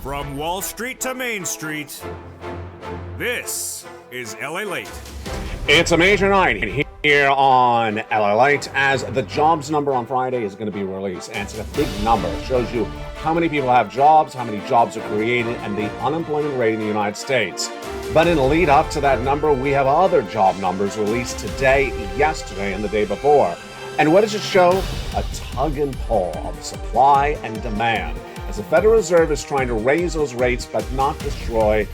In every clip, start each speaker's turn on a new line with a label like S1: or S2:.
S1: From Wall Street to Main Street, this is LA Late.
S2: It's a major night here on LA Late as the jobs number on Friday is going to be released. And it's a big number. It shows you how many people have jobs, how many jobs are created, and the unemployment rate in the United States. But in the lead up to that number, we have other job numbers released today, yesterday, and the day before. And what does it show? A tug and pull of supply and demand, as the Federal Reserve is trying to raise those rates but not destroy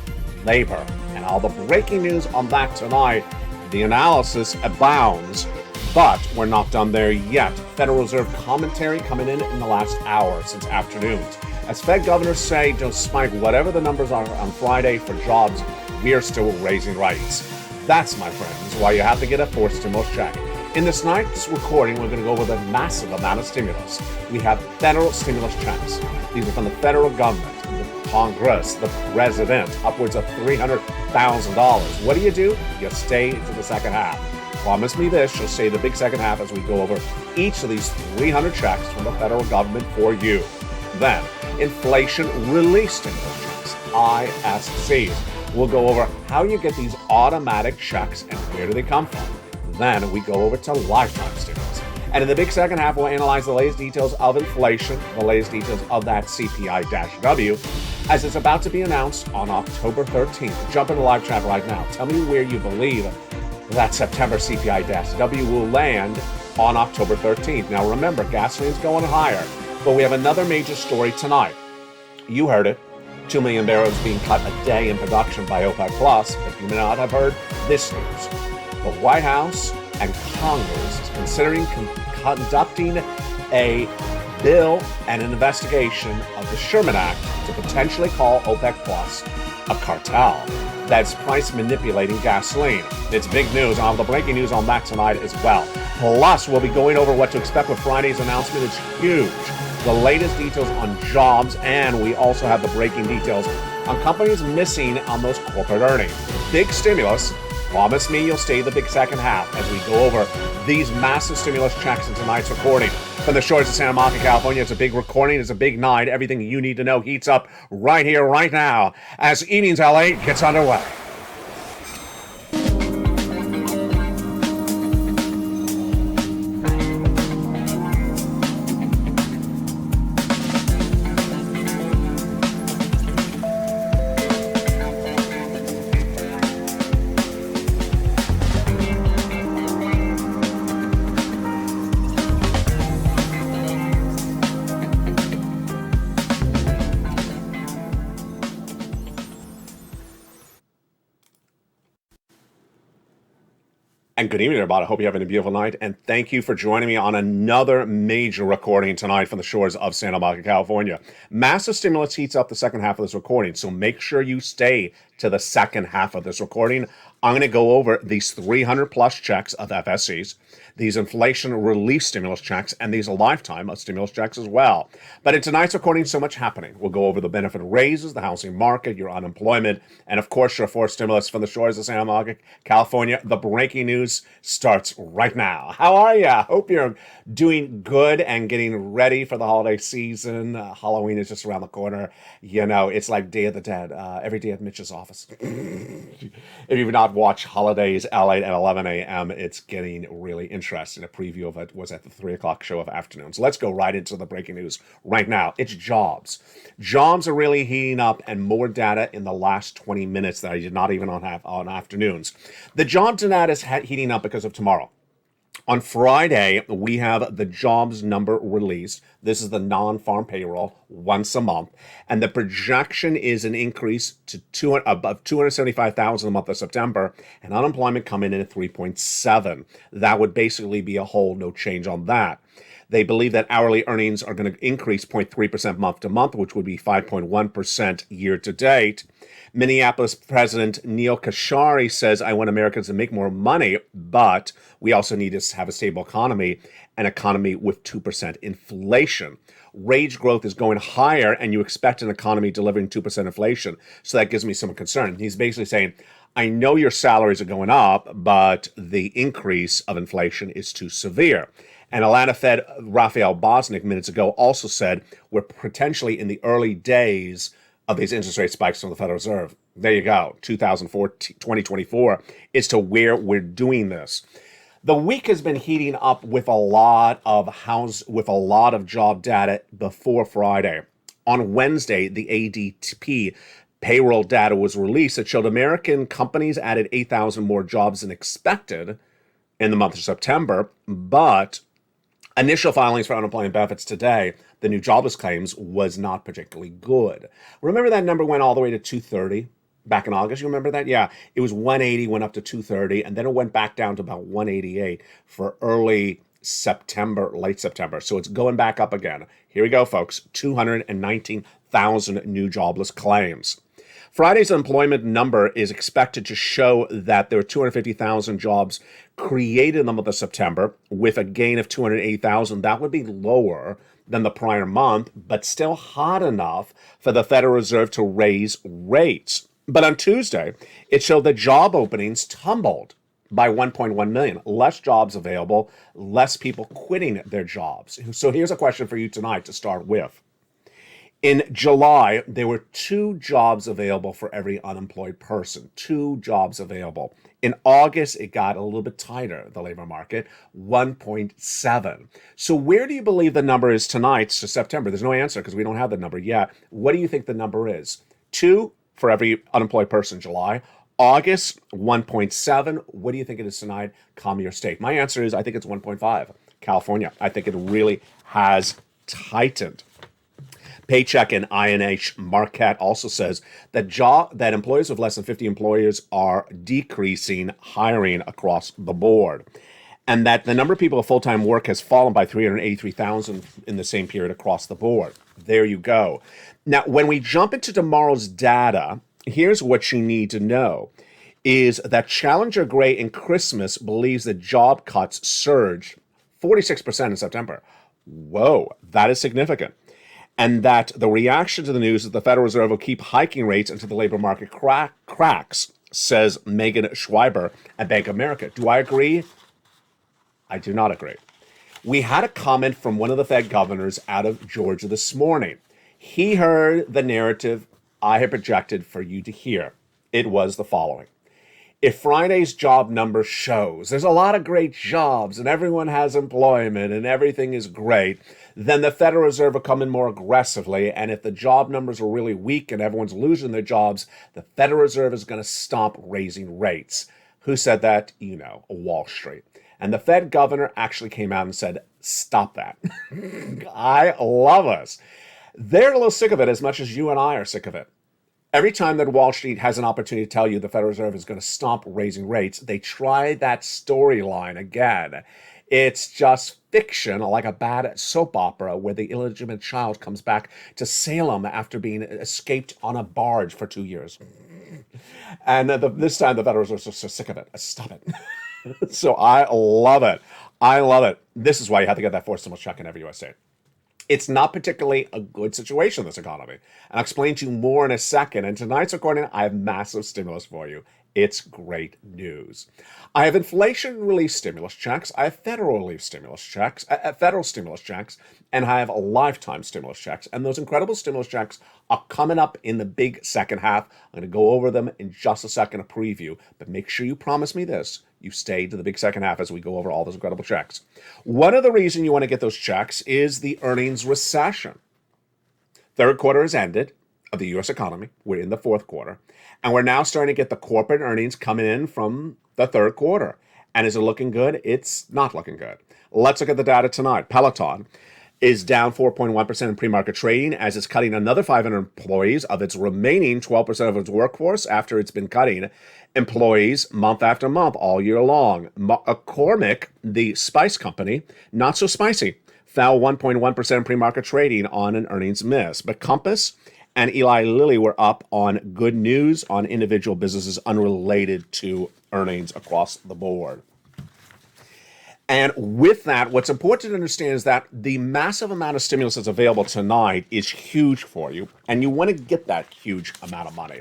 S2: labor. And all the breaking news on that tonight, the analysis abounds, but we're not done there yet. Federal Reserve commentary coming in the last hour since afternoons. As Fed governors say, despite whatever the numbers are on Friday for jobs, we are still raising rates. That's, my friends, why you have to get a fourth stimulus check. In this night's recording, we're going to go over the massive amount of stimulus. We have federal stimulus checks. These are from the federal government, the Congress, the president, upwards of $300,000. What do? You stay to the second half. Promise me this, you'll stay the big second half as we go over each of these 300 checks from the federal government for you. Then, inflation relief stimulus checks, ISCs. We'll go over how you get these automatic checks and where do they come from. Then we go over to lifetime stimulus. And in the big second half, we'll analyze the latest details of inflation, the latest details of that CPI-W, as it's about to be announced on October 13th. Jump into live chat right now. Tell me where you believe that September CPI-W will land on October 13th. Now remember, gasoline's going higher, but we have another major story tonight. You heard it. 2 million barrels being cut a day in production by OPEC+, but you may not have heard this news. The White House and Congress is considering conducting a bill and an investigation of the Sherman Act to potentially call OPEC Plus a cartel that's price manipulating gasoline. It's big news. I'll have the breaking news on that tonight as well. Plus, we'll be going over what to expect with Friday's announcement. It's huge. The latest details on jobs, and we also have the breaking details on companies missing on those corporate earnings. Big stimulus. Promise me you'll stay the big second half as we go over these massive stimulus checks in tonight's recording. From the shores of Santa Monica, California, it's a big recording, it's a big night. Everything you need to know heats up right here, right now, as Evenings LA gets underway. And good evening, everybody. I hope you're having a beautiful night. And thank you for joining me on another major recording tonight from the shores of Santa Monica, California. Massive stimulus heats up the second half of this recording, so make sure you stay to the second half of this recording. I'm going to go over these 300 plus checks of FSCs, these inflation relief stimulus checks, and these lifetime of stimulus checks as well. But in tonight's recording, so much happening. We'll go over the benefit raises, the housing market, your unemployment, and of course, your fourth stimulus from the shores of Santa Monica, California. The breaking news starts right now. How are you? I hope you're doing good and getting ready for the holiday season. Halloween is just around the corner. You know, it's like Day of the Dead every day at Mitch's office. If you've not watched Holidays LA at 11 a.m., it's getting really interesting. A preview of it was at the 3 o'clock show of afternoon. So let's go right into the breaking news right now. It's jobs. Jobs are really heating up, and more data in the last 20 minutes that I did not even have on afternoons. The jobs data is heating up because of tomorrow. On Friday, we have the jobs number released. This is the non-farm payroll once a month. And the projection is an increase to above 275,000 a month of September, and unemployment coming in at 3.7. That would basically be a whole no change on that. They believe that hourly earnings are going to increase 0.3% month to month, which would be 5.1% year to date. Minneapolis President Neil Kashkari says, I want Americans to make more money, but we also need to have a stable economy, an economy with 2% inflation. Wage growth is going higher, and you expect an economy delivering 2% inflation. So that gives me some concern. He's basically saying, I know your salaries are going up, but the increase of inflation is too severe. And Atlanta Fed Raphael Bosnick minutes ago also said we're potentially in the early days of these interest rate spikes from the Federal Reserve. There you go, 2024 is to where we're doing this. The week has been heating up with a lot of job data before Friday. On Wednesday, the ADP payroll data was released that showed American companies added 8,000 more jobs than expected in the month of September, but initial filings for unemployment benefits today, the new jobless claims, was not particularly good. Remember that number went all the way to 230 back in August? You remember that? Yeah, it was 180, went up to 230, and then it went back down to about 188 for early September, late September. So it's going back up again. Here we go, folks. 219,000 new jobless claims. Friday's employment number is expected to show that there were 250,000 jobs created in the month of September with a gain of 280,000. That would be lower than the prior month, but still hot enough for the Federal Reserve to raise rates. But on Tuesday, it showed that job openings tumbled by 1.1 million. Less jobs available, less people quitting their jobs. So here's a question for you tonight to start with. In July, there were 2 jobs available for every unemployed person. 2 jobs available. In August, it got a little bit tighter, the labor market, 1.7. So where do you believe the number is tonight to September? There's no answer because we don't have the number yet. What do you think the number is? 2 for every unemployed person in July. August, 1.7. What do you think it is tonight? Call me your state. My answer is I think it's 1.5. California. I think it really has tightened. Paycheck and INH Marquette also says that employers with less than 50 employees are decreasing hiring across the board, and that the number of people with full-time work has fallen by 383,000 in the same period across the board. There you go. Now, when we jump into tomorrow's data, here's what you need to know, is that Challenger Gray and Christmas believes that job cuts surged 46% in September. Whoa, that is significant. And that the reaction to the news is the Federal Reserve will keep hiking rates until the labor market cracks, says Megan Schreiber at Bank of America. Do I agree? I do not agree. We had a comment from one of the Fed governors out of Georgia this morning. He heard the narrative I had projected for you to hear. It was the following. If Friday's job number shows there's a lot of great jobs and everyone has employment and everything is great, then the Federal Reserve will come in more aggressively. And if the job numbers are really weak and everyone's losing their jobs, the Federal Reserve is going to stop raising rates. Who said that? You know, Wall Street. And the Fed governor actually came out and said, stop that. I love us. They're a little sick of it as much as you and I are sick of it. Every time that Wall Street has an opportunity to tell you the Federal Reserve is going to stop raising rates, they try that storyline again. It's just fiction, like a bad soap opera where the illegitimate child comes back to Salem after being escaped on a barge for 2 years. And this time the Federal Reserve is so sick of it. Stop it. So I love it. I love it. This is why you have to get that forced stimulus check in every U.S. state. It's not particularly a good situation, this economy. And I'll explain to you more in a second. And tonight's recording, I have massive stimulus for you. It's great news. I have inflation relief stimulus checks. I have federal relief stimulus checks, federal stimulus checks, and I have lifetime stimulus checks. And those incredible stimulus checks are coming up in the big second half. I'm going to go over them in just a second, a preview. But make sure you promise me this. You stay to the big second half as we go over all those incredible checks. One of the reasons you want to get those checks is the earnings recession. Third quarter has ended of the U.S. economy. We're in the fourth quarter. And we're now starting to get the corporate earnings coming in from the third quarter. And is it looking good? It's not looking good. Let's look at the data tonight. Peloton is down 4.1% in pre-market trading as it's cutting another 500 employees of its remaining 12% of its workforce after it's been cutting employees month after month all year long. McCormick, the spice company, not so spicy, fell 1.1% in pre-market trading on an earnings miss. But Compass and Eli Lilly were up on good news on individual businesses unrelated to earnings across the board. And with that, what's important to understand is that the massive amount of stimulus that's available tonight is huge for you, and you want to get that huge amount of money.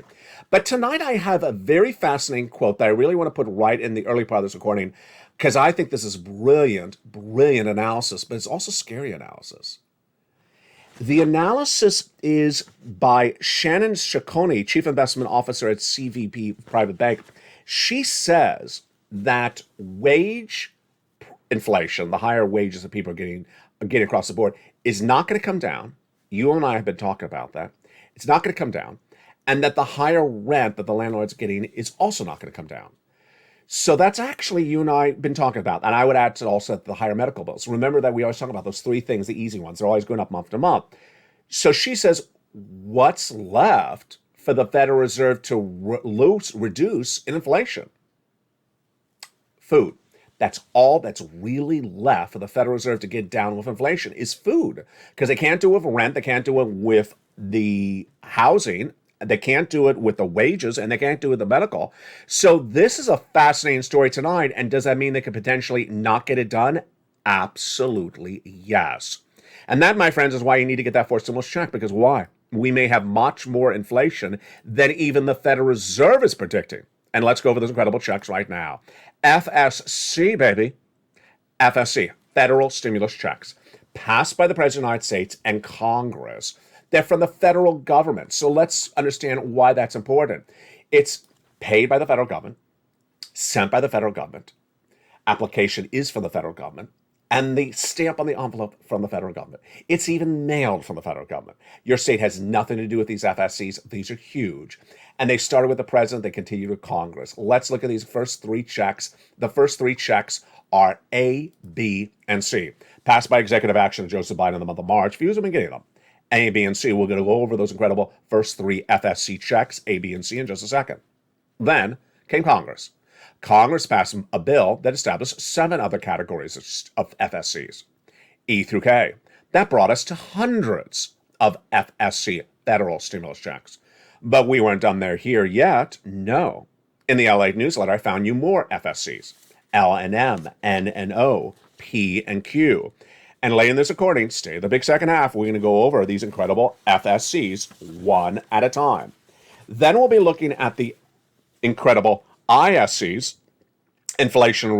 S2: But tonight I have a very fascinating quote that I really want to put right in the early part of this recording, because I think this is brilliant, brilliant analysis, but it's also scary analysis. The analysis is by Shannon Ciccone, Chief Investment Officer at CVP Private Bank. She says that wage inflation, the higher wages that people are getting across the board, is not going to come down. You and I have been talking about that. It's not going to come down. And that the higher rent that the landlord's getting is also not going to come down. So that's actually you and I been talking about. And I would add to also the higher medical bills. Remember that we always talk about those three things, the easy ones. They're always going up month to month. So she says, what's left for the Federal Reserve to reduce inflation? Food. That's all that's really left for the Federal Reserve to get down with inflation is food. Because they can't do it with rent, they can't do it with the housing, they can't do it with the wages, and they can't do it with the medical. So this is a fascinating story tonight. And does that mean they could potentially not get it done? Absolutely yes. And that, my friends, is why you need to get that fourth stimulus check. Because why? We may have much more inflation than even the Federal Reserve is predicting. And let's go over those incredible checks right now. FSC, baby. FSC, federal stimulus checks, passed by the President of the United States and Congress. They're from the federal government. So let's understand why that's important. It's paid by the federal government, sent by the federal government. Application is from the federal government. And the stamp on the envelope from the federal government. It's even mailed from the federal government. Your state has nothing to do with these FSCs. These are huge. And they started with the president. They continue with Congress. Let's look at these first three checks. The first three checks are A, B, and C. Passed by executive action of Joseph Biden in the month of March. Few have been getting them. A, B, and C. We're going to go over those incredible first three FSC checks, A, B, and C, in just a second. Then came Congress. Congress passed a bill that established 7 other categories of FSCs, E through K. That brought us to hundreds of FSC, federal stimulus checks. But we weren't done there here yet. No. In the LA newsletter, I found you more FSCs, L and M, N and O, P and Q. And later in this recording, stay the big second half, we're going to go over these incredible FSCs one at a time. Then we'll be looking at the incredible ISCs, inflation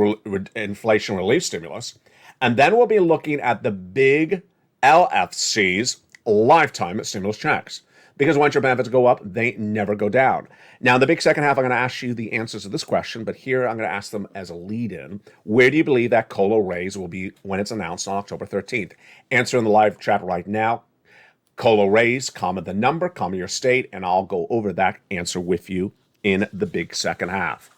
S2: relief stimulus, and then we'll be looking at the big LFCs, lifetime stimulus checks. Because once your benefits go up, they never go down. Now, in the big second half, I'm going to ask you the answers to this question, but here I'm going to ask them as a lead-in. Where do you believe that COLA raise will be when it's announced on October 13th? Answer in the live chat right now. COLA raise, comma the number, comma your state, and I'll go over that answer with you in the big second half.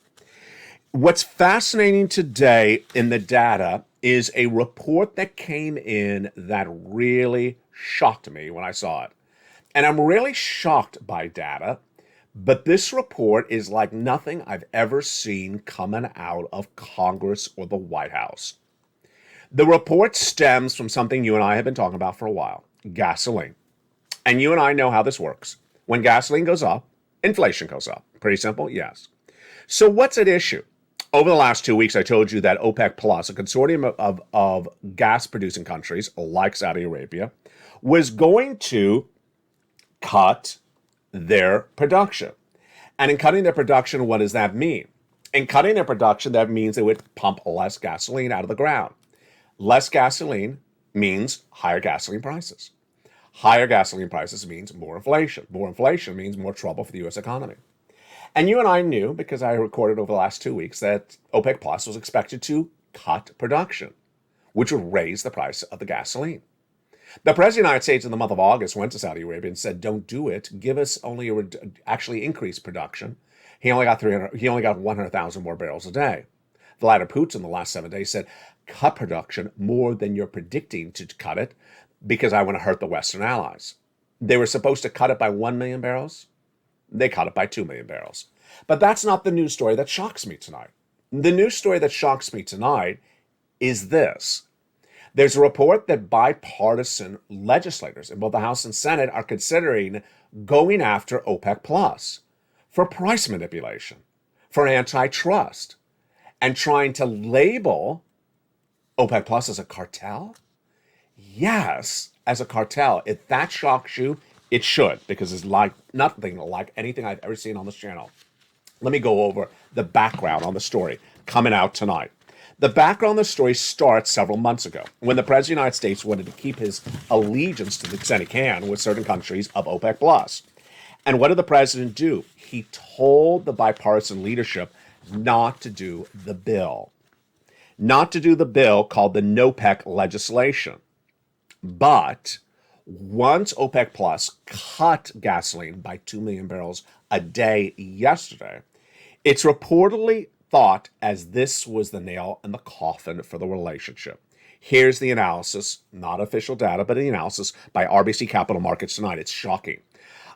S2: What's fascinating today in the data is a report that came in that really shocked me when I saw it. And I'm really shocked by data, but this report is like nothing I've ever seen coming out of Congress or the White House. The report stems from something you and I have been talking about for a while, gasoline. And you and I know how this works. When gasoline goes up, inflation goes up. Pretty simple? Yes. So what's at issue? Over the last 2 weeks, I told you that OPEC Plus, a consortium of gas-producing countries like Saudi Arabia, was going to cut their production. And in cutting their production, what does that mean? In cutting their production, that means they would pump less gasoline out of the ground. Less gasoline means higher gasoline prices. Higher gasoline prices means more inflation. More inflation means more trouble for the U.S. economy. And you and I knew, because I recorded over the last 2 weeks, that OPEC Plus was expected to cut production, which would raise the price of the gasoline. The President of the United States in the month of August went to Saudi Arabia and said, don't do it. Give us only actually increase production. He only got 100,000 more barrels a day. Vladimir Putin in the last 7 days said, cut production more than you're predicting to cut it because I want to hurt the Western allies. They were supposed to cut it by 1 million barrels. They cut it by 2 million barrels. But that's not the news story that shocks me tonight. The news story that shocks me tonight is this. There's a report that bipartisan legislators in both the House and Senate are considering going after OPEC Plus for price manipulation, for antitrust, and trying to label OPEC Plus as a cartel? Yes, as a cartel. If that shocks you, it should, because it's like nothing like anything I've ever seen on this channel. Let me go over the background on the story coming out tonight. The background of the story starts several months ago when the President of the United States wanted to keep his allegiance to the extent he can with certain countries of OPEC Plus. And what did the president do? He told the bipartisan leadership not to do the bill. Not to do the bill called the NOPEC legislation. But once OPEC Plus cut gasoline by 2 million barrels a day yesterday, it's reportedly thought as this was the nail in the coffin for the relationship. Here's the analysis, not official data, but the analysis by RBC Capital Markets tonight. It's shocking.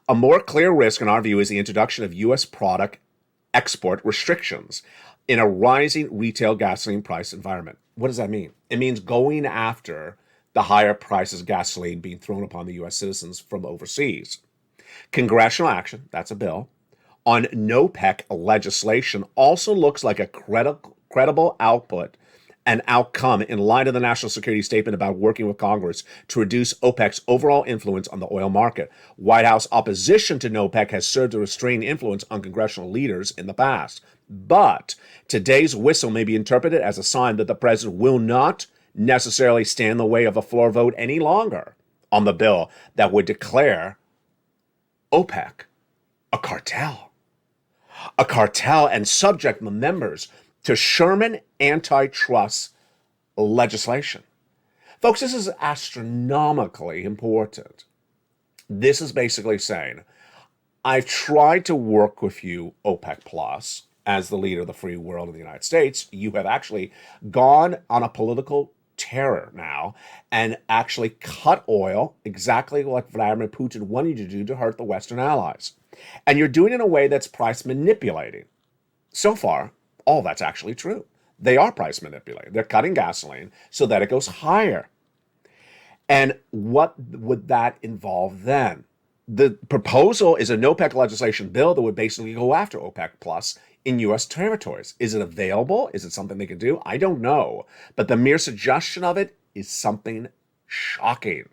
S2: A more clear risk, in our view, is the introduction of U.S. product export restrictions in a rising retail gasoline price environment. What does that mean? It means going after the higher prices of gasoline being thrown upon the U.S. citizens from overseas. Congressional action, that's a bill, on NOPEC legislation also looks like a credible output and outcome in light of the national security statement about working with Congress to reduce OPEC's overall influence on the oil market. White House opposition to NOPEC has served to restrain influence on congressional leaders in the past. But today's whistle may be interpreted as a sign that the president will not necessarily stand in the way of a floor vote any longer on the bill that would declare OPEC a cartel. A cartel and subject members to Sherman antitrust legislation. Folks, this is astronomically important. This is basically saying, I've tried to work with you, OPEC Plus, as the leader of the free world in the United States. You have actually gone on a political terror now and actually cut oil exactly like Vladimir Putin wanted you to do to hurt the Western allies. And you're doing it in a way that's price manipulating. So far, all that's actually true. They are price manipulating. They're cutting gasoline so that it goes higher. And what would that involve then? The proposal is a NOPEC legislation bill that would basically go after OPEC Plus in U.S. territories. Is it available? Is it something they can do? I don't know. But the mere suggestion of it is something shocking.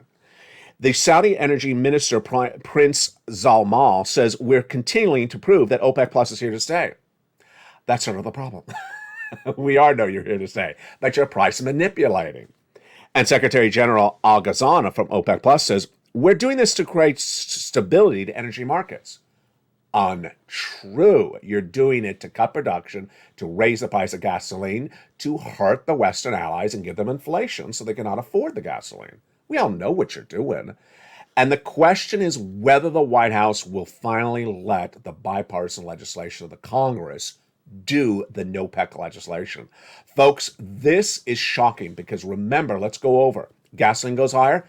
S2: The Saudi energy minister, Prince Salman, says we're continuing to prove that OPEC Plus is here to stay. That's sort of the problem. We are know you're here to stay, but you're price manipulating. And Secretary General Al Ghazana from OPEC Plus says, we're doing this to create stability to energy markets. Untrue. You're doing it to cut production, to raise the price of gasoline, to hurt the Western allies and give them inflation so they cannot afford the gasoline. We all know what you're doing. And the question is whether the White House will finally let the bipartisan legislation of the Congress do the NOPEC legislation. Folks, this is shocking because remember, let's go over. Gasoline goes higher,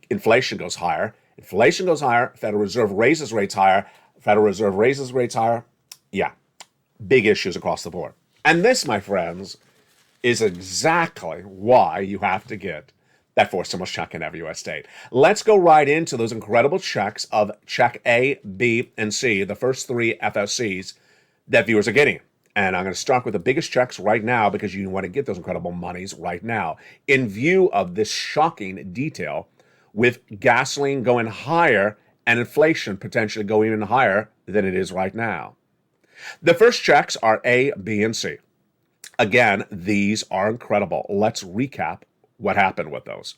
S2: inflation goes higher. Inflation goes higher, Federal Reserve raises rates higher, Federal Reserve raises rates higher. Yeah, big issues across the board. And this, my friends, is exactly why you have to get that forced stimulus check in every U.S. state. Let's go right into those incredible checks of check A, B, and C, the first three FSCs that viewers are getting. And I'm going to start with the biggest checks right now because you want to get those incredible monies right now. In view of this shocking detail with gasoline going higher and inflation potentially going even higher than it is right now. The first checks are A, B, and C. Again, these are incredible. Let's recap what happened with those.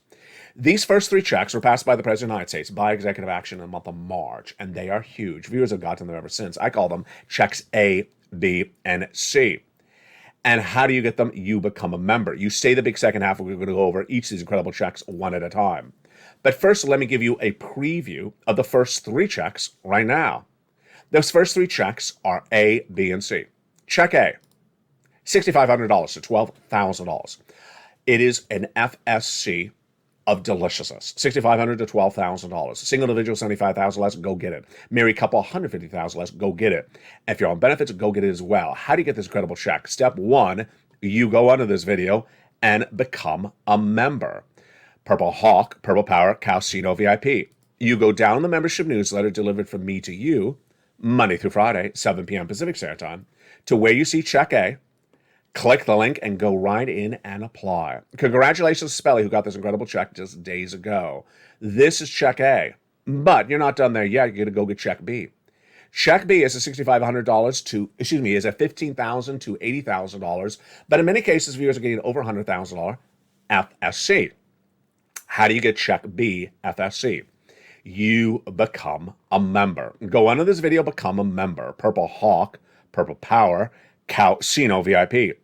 S2: These first three checks were passed by the President of the United States by executive action in the month of March, and they are huge. Viewers have gotten them ever since. I call them checks A, B, and C. And how do you get them? You become a member. You stay the big second half. We're going to go over each of these incredible checks one at a time. But first, let me give you a preview of the first three checks right now. Those first three checks are A, B, and C. Check A, $6,500 to $12,000. It is an FSC of deliciousness. $6,500 to $12,000. Single individual, $75,000 less, go get it. Married couple, $150,000 less, go get it. If you're on benefits, go get it as well. How do you get this incredible check? Step one, you go under this video and become a member. Purple Hawk, Purple Power, Calcino VIP. You go down the membership newsletter delivered from me to you, Monday through Friday, 7 p.m. Pacific Standard Time, to where you see check A. Click the link and go right in and apply. Congratulations to Spelly, who got this incredible check just days ago. This is check A, but you're not done there yet. You're going to go get check B. Check B is a $6,500 to, is a $15,000 to $80,000, but in many cases, viewers are getting over $100,000 FSC. How do you get Check B FSC? You become a member. Go under this video, become a member. Purple Hawk, Purple Power, Casino VIP.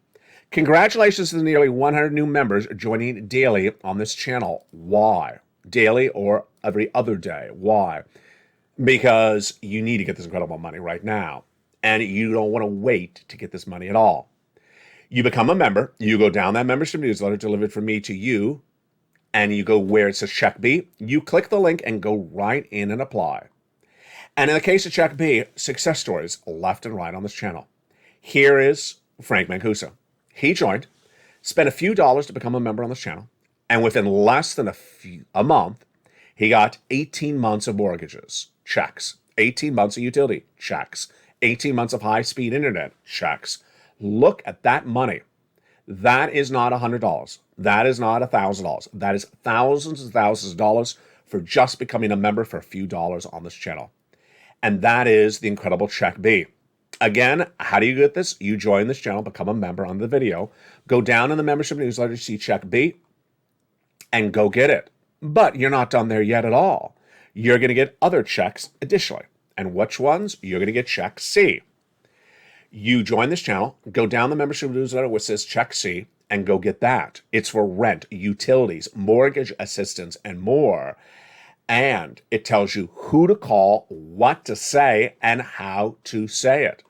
S2: Congratulations to the nearly 100 new members joining daily on this channel. Why? Daily or every other day. Why? Because you need to get this incredible money right now. And you don't want to wait to get this money at all. You become a member. You go down that membership newsletter delivered from me to you. And you go where it says Check B. You click the link and go right in and apply. And in the case of Check B, success stories left and right on this channel. Here is Frank Mancuso. He joined, spent a few dollars to become a member on this channel, and within less than a month, he got 18 months of mortgages, checks, 18 months of utility, checks, 18 months of high-speed internet, checks. Look at that money. That is not $100. That is not $1,000. That is thousands and thousands of dollars for just becoming a member for a few dollars on this channel. And that is the incredible Check B. Again, how do you get this? You join this channel, become a member on the video, go down in the membership newsletter, see Check B, and go get it. But you're not done there yet at all. You're going to get other checks additionally. And which ones? You're going to get Check C. You join this channel, go down the membership newsletter which says Check C, and go get that. It's for rent, utilities, mortgage assistance, and more. And it tells you who to call, what to say, and how to say it.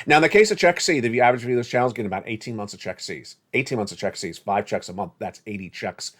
S2: Now, in the case of Check C, the average viewer of this channel is getting about 18 months of Check Cs. 18 months of Check Cs, 5 checks a month. That's 80 checks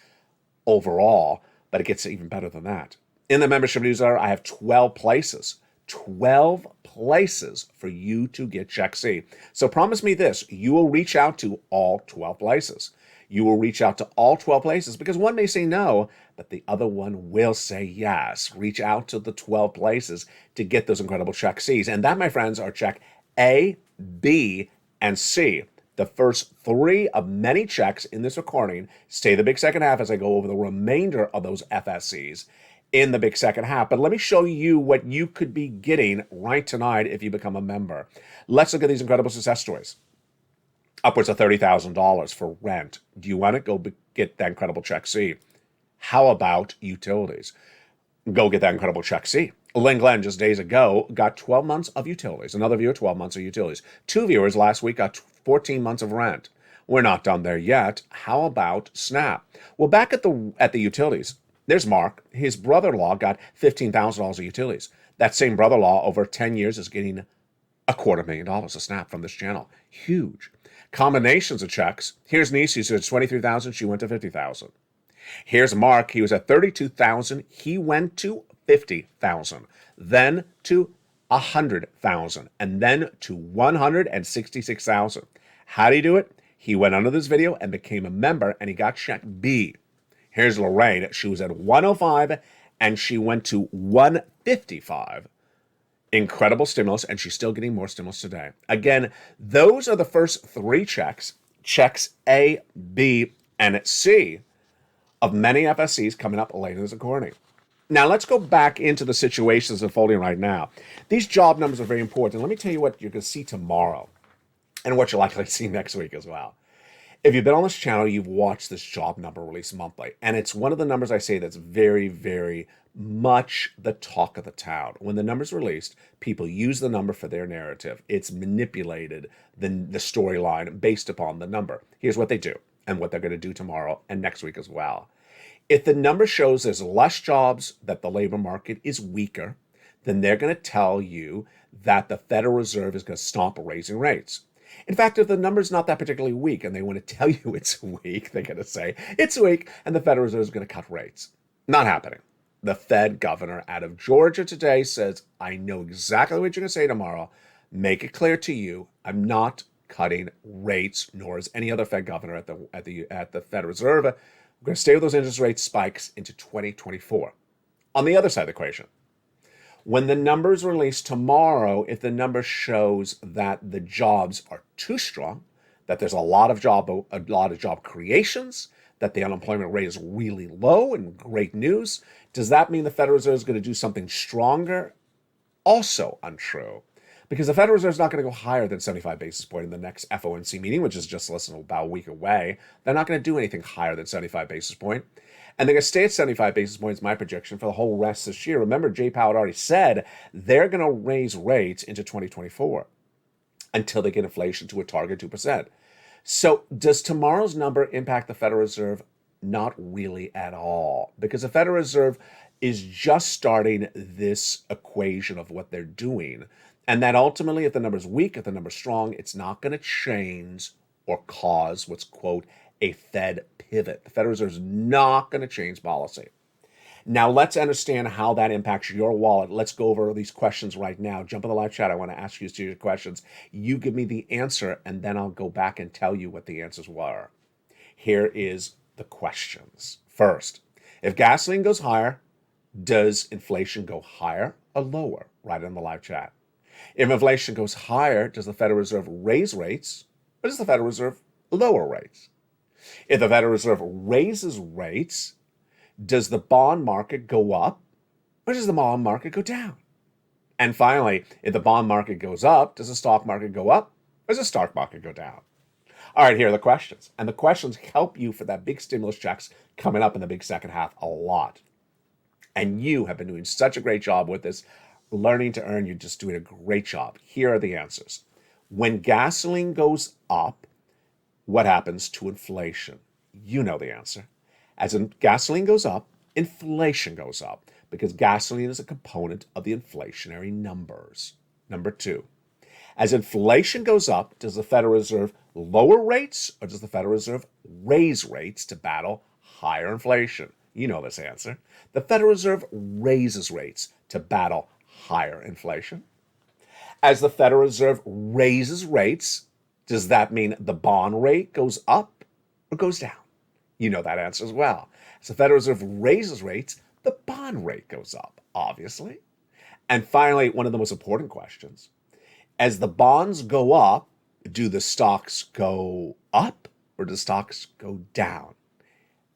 S2: overall, but it gets even better than that. In the membership newsletter, I have 12 places. 12 places for you to get Check C. So promise me this, you will reach out to all 12 places. You will reach out to all 12 places because one may say no, but the other one will say yes. Reach out to the 12 places to get those incredible Check Cs. And that, my friends, are Check A, B, and C. The first 3 of many checks in this recording. Stay the big second half as I go over the remainder of those FSCs in the big second half. But let me show you what you could be getting right tonight if you become a member. Let's look at these incredible success stories. Upwards of $30,000 for rent. Do you want it? Go get that incredible Check C. How about utilities? Go get that incredible Check C. Lynn Glenn just days ago got 12 months of utilities. Another viewer, 12 months of utilities. 2 viewers last week got 14 months of rent. We're not done there yet. How about SNAP? Well, back at the utilities, there's Mark. His brother-in-law got $15,000 of utilities. That same brother-in-law over 10 years is getting $250,000 of SNAP from this channel. Huge. Combinations of checks. Here's Nisi, who had 23,000. She went to 50,000. Here's Mark. He was at 32,000. He went to 50,000. Then to 100,000. And then to 166,000. How did he do it? He went under this video and became a member, and he got Check B. Here's Lorraine. She was at 105, and she went to 155. Incredible stimulus, and she's still getting more stimulus today. Again, those are the first 3 checks, checks A, B, and C, of many FSCs coming up later this recording. Now, let's go back into the situations unfolding right now. These job numbers are very important. Let me tell you what you're going to see tomorrow and what you'll likely see next week as well. If you've been on this channel, you've watched this job number released monthly, and it's one of the numbers I say that's very, very much the talk of the town. When the number's released, people use the number for their narrative. It's manipulated the storyline based upon the number. Here's what they do and what they're going to do tomorrow and next week as well. If the number shows there's less jobs, that the labor market is weaker, then they're going to tell you that the Federal Reserve is going to stop raising rates. In fact, if the number's not that particularly weak and they want to tell you it's weak, they're going to say it's weak and the Federal Reserve is going to cut rates. Not happening. The Fed governor out of Georgia today says, I know exactly what you're going to say tomorrow. Make it clear to you, I'm not cutting rates, nor is any other Fed governor at the Federal Reserve. We're going to stay with those interest rate spikes into 2024. On the other side of the equation, when the numbers release tomorrow, if the number shows that the jobs are too strong, that there's a lot of job creations, that the unemployment rate is really low and great news, does that mean the Federal Reserve is going to do something stronger also untrue, because the Federal Reserve is not going to go higher than 75 basis points in the next FOMC meeting, which is just less than about a week away. They're not going to do anything higher than 75 basis points. And they're going to stay at 75 basis points, my projection, for the whole rest of this year. Remember, Jay Powell had already said they're going to raise rates into 2024 until they get inflation to a target 2%. So does tomorrow's number impact the Federal Reserve? Not really at all, because the Federal Reserve is just starting this equation of what they're doing. And that ultimately, if the number's weak, if the number's strong, it's not going to change or cause what's, quote, a Fed pivot. The Federal Reserve is not going to change policy. Now, let's understand how that impacts your wallet. Let's go over these questions right now. Jump in the live chat. I want to ask you a series of questions. You give me the answer, and then I'll go back and tell you what the answers were. Here is the questions. First, if gasoline goes higher, does inflation go higher or lower? Right in the live chat. If inflation goes higher, does the Federal Reserve raise rates or does the Federal Reserve lower rates? If the Federal Reserve raises rates, does the bond market go up or does the bond market go down? And finally, if the bond market goes up, does the stock market go up or does the stock market go down? All right, here are the questions. And the questions help you for that big stimulus checks coming up in the big second half a lot. And you have been doing such a great job with this. Learning to earn, you're just doing a great job. Here are the answers. When gasoline goes up, what happens to inflation? You know the answer. As in, gasoline goes up, inflation goes up, because gasoline is a component of the inflationary numbers. Number two, as inflation goes up, does the Federal Reserve lower rates or does the Federal Reserve raise rates to battle higher inflation? You know this answer. The Federal Reserve raises rates to battle higher inflation. As the Federal Reserve raises rates, does that mean the bond rate goes up or goes down? You know that answer as well. As the Federal Reserve raises rates, the bond rate goes up, obviously. And finally, one of the most important questions. As the bonds go up, do the stocks go up or do the stocks go down?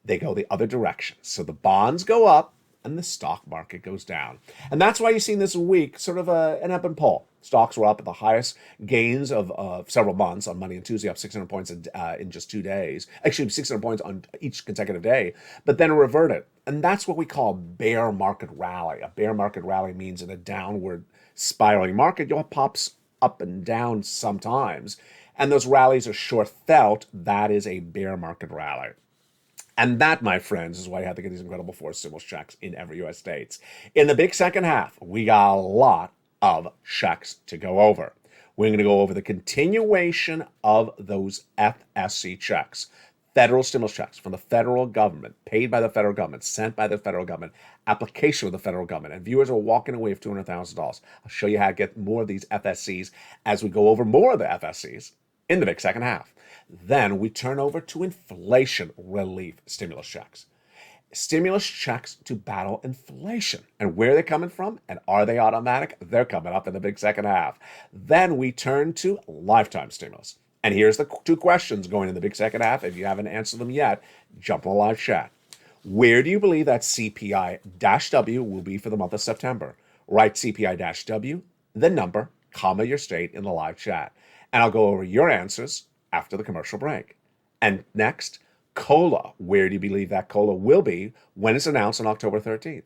S2: They go the other direction. So the bonds go up and the stock market goes down. And that's why you've seen this week sort of an ebb and pull. Stocks were up at the highest gains of several months on Monday and Tuesday, up 600 points in just 2 days. Actually, 600 points on each consecutive day, but then reverted. And that's what we call bear market rally. A bear market rally means in a downward spiraling market, you'll have pops up and down sometimes. And those rallies are short felt. That is a bear market rally. And that, my friends, is why you have to get these incredible force stimulus checks in every U.S. states. In the big second half, we got a lot of checks to go over. We're going to go over the continuation of those FSC checks, federal stimulus checks from the federal government, paid by the federal government, sent by the federal government, application with the federal government. And viewers are walking away with $200,000. I'll show you how to get more of these FSCs as we go over more of the FSCs in the big second half. Then we turn over to inflation relief stimulus checks. Stimulus checks to battle inflation. And where are they coming from? And are they automatic? They're coming up in the big second half. Then we turn to lifetime stimulus. And here's the two questions going in the big second half. If you haven't answered them yet, jump on the live chat. Where do you believe that CPI-W will be for the month of September? Write CPI-W, the number, comma your state in the live chat. And I'll go over your answers after the commercial break. And next, COLA. Where do you believe that COLA will be when it's announced on October 13th?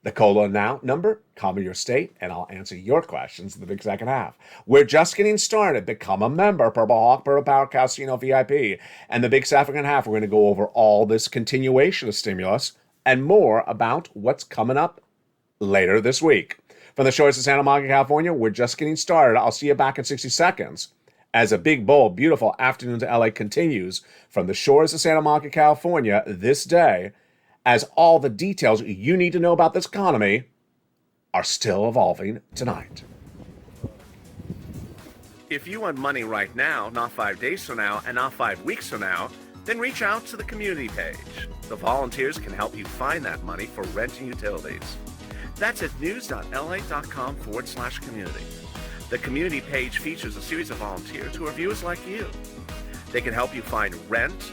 S2: The COLA now number, comma your state, and I'll answer your questions in the big second half. We're just getting started. Become a member, Purple Hawk, Purple Power Casino VIP. And the big second half, we're going to go over all this continuation of stimulus and more about what's coming up later this week. From the shores of Santa Monica, California, we're just getting started. I'll see you back in 60 seconds as a big, bold, beautiful afternoon to LA continues from the shores of Santa Monica, California this day, as all the details you need to know about this economy are still evolving tonight.
S3: If you want money right now, not 5 days from now, and not 5 weeks from now, then reach out to the community page. The volunteers can help you find that money for rent and utilities. That's at news.la.com/community. The community page features a series of volunteers who are viewers like you. They can help you find rent,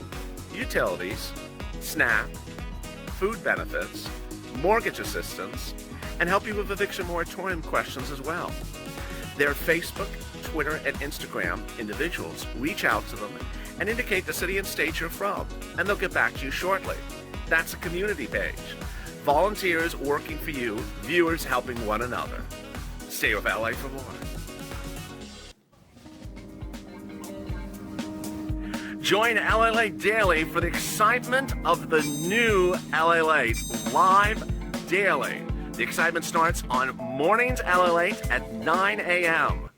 S3: utilities, SNAP, food benefits, mortgage assistance, and help you with eviction moratorium questions as well. Their Facebook, Twitter, and Instagram individuals reach out to them and indicate the city and state you're from, and they'll get back to you shortly. That's a community page. Volunteers working for you, viewers helping one another. Stay with LA for more. Join LA Late Daily for the excitement of the new LA Late live daily. The excitement starts on mornings LA Late at 9 a.m.